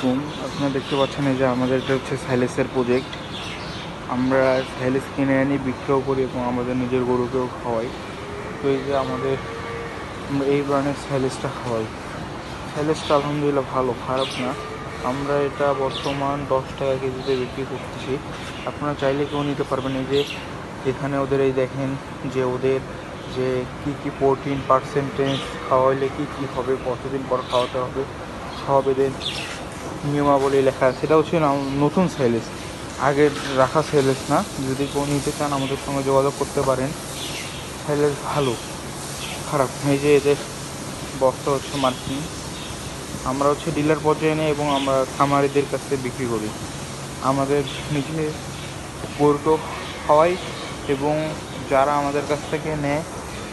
আলাইকুম। আপনারা দেখতে পাচ্ছেন এই যে আমাদের এটা হচ্ছে সাইলেসের প্রজেক্ট। আমরা সাইলেস কিনে আনি, বিক্রিও করি এবং আমাদের নিজের গরুকেও খাওয়াই। তো এই যে আমরা এই ব্র্যান্ডের সাইলেসটা খাওয়াই। সাইলেসটা আলহামদুলিল্লাহ ভালো, খারাপ না। আমরা এটা বর্তমান 10 টাকা কেজিতে বিক্রি করতেছি। আপনারা চাইলে কেউ নিতে পারবেন। এই যে এখানে ওদের এই দেখেন যে ওদের যে কী প্রোটিন পার্সেন্টেজ খাওয়াইলে কী হবে, কতদিন পর খাওয়াতে হবে, খাওয়াবেদের নিয়মাবলী লেখা আছে। সেটা হচ্ছে নতুন সাইলেস, আগের রাখা সাইলেস না। যদি কেউ নিতে চান আমাদের সঙ্গে যোগাযোগ করতে পারেন। সাইলেস ভালো, খারাপ। এই যে এদের বস্তা হচ্ছে মার্কিং। আমরা হচ্ছে ডিলার পর্যায়ে নিই এবং আমরা খামারিদের কাছে বিক্রি করি। আমাদের নিজে গরুকেও খাওয়াই এবং যারা আমাদের কাছ থেকে নেয়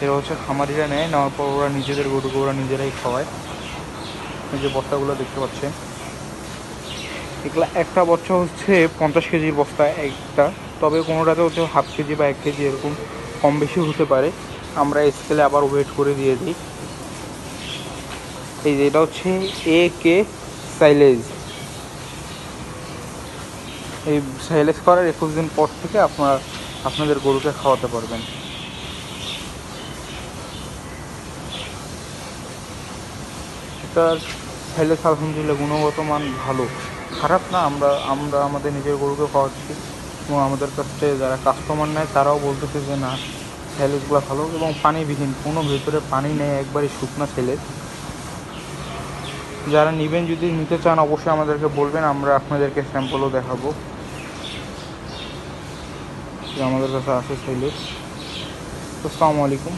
এরা হচ্ছে খামারিরা নেওয়ার পর ওরা নিজেদের গরুকে ওরা নিজেরাই খাওয়ায়। এই যে বস্তাগুলো দেখতে পাচ্ছেন, এগুলো একটা বস্তা হচ্ছে 50 কেজির বস্তা একটা, তবে কোনোটাতে হচ্ছে হাফ কেজি বা 1 কেজি এরকম কম বেশি হতে পারে। আমরা স্কেলে আবার ওয়েট করে দিয়ে দিই। এই যে এটা হচ্ছে কে সাইলেজ। এই সাইলেজ করার 21 দিন পর থেকে আপনারা আপনাদের গরুকে খাওয়াতে পারবেন। এটার সাইলেজ আলহামদুলিল্লাহ গুণগত মান ভালো, খারাপ না। আমরা আমাদের নিজের গরুকে খাওয়াচ্ছি এবং আমাদের কাছ থেকে যারা কাস্টমার নেয় তারাও বলতেছে যে না, সাইলেজগুলো ভালো এবং পানিবিহীন, কোনো ভেতরে পানি নেই, একবারই শুকনো সাইলেজ। যারা নেবেন, যদি নিতে চান অবশ্যই আমাদেরকে বলবেন, আমরা আপনাদেরকে স্যাম্পলও দেখাবো যে আমাদের কাছে আছে সাইলেজ। আসসালামু আলাইকুম।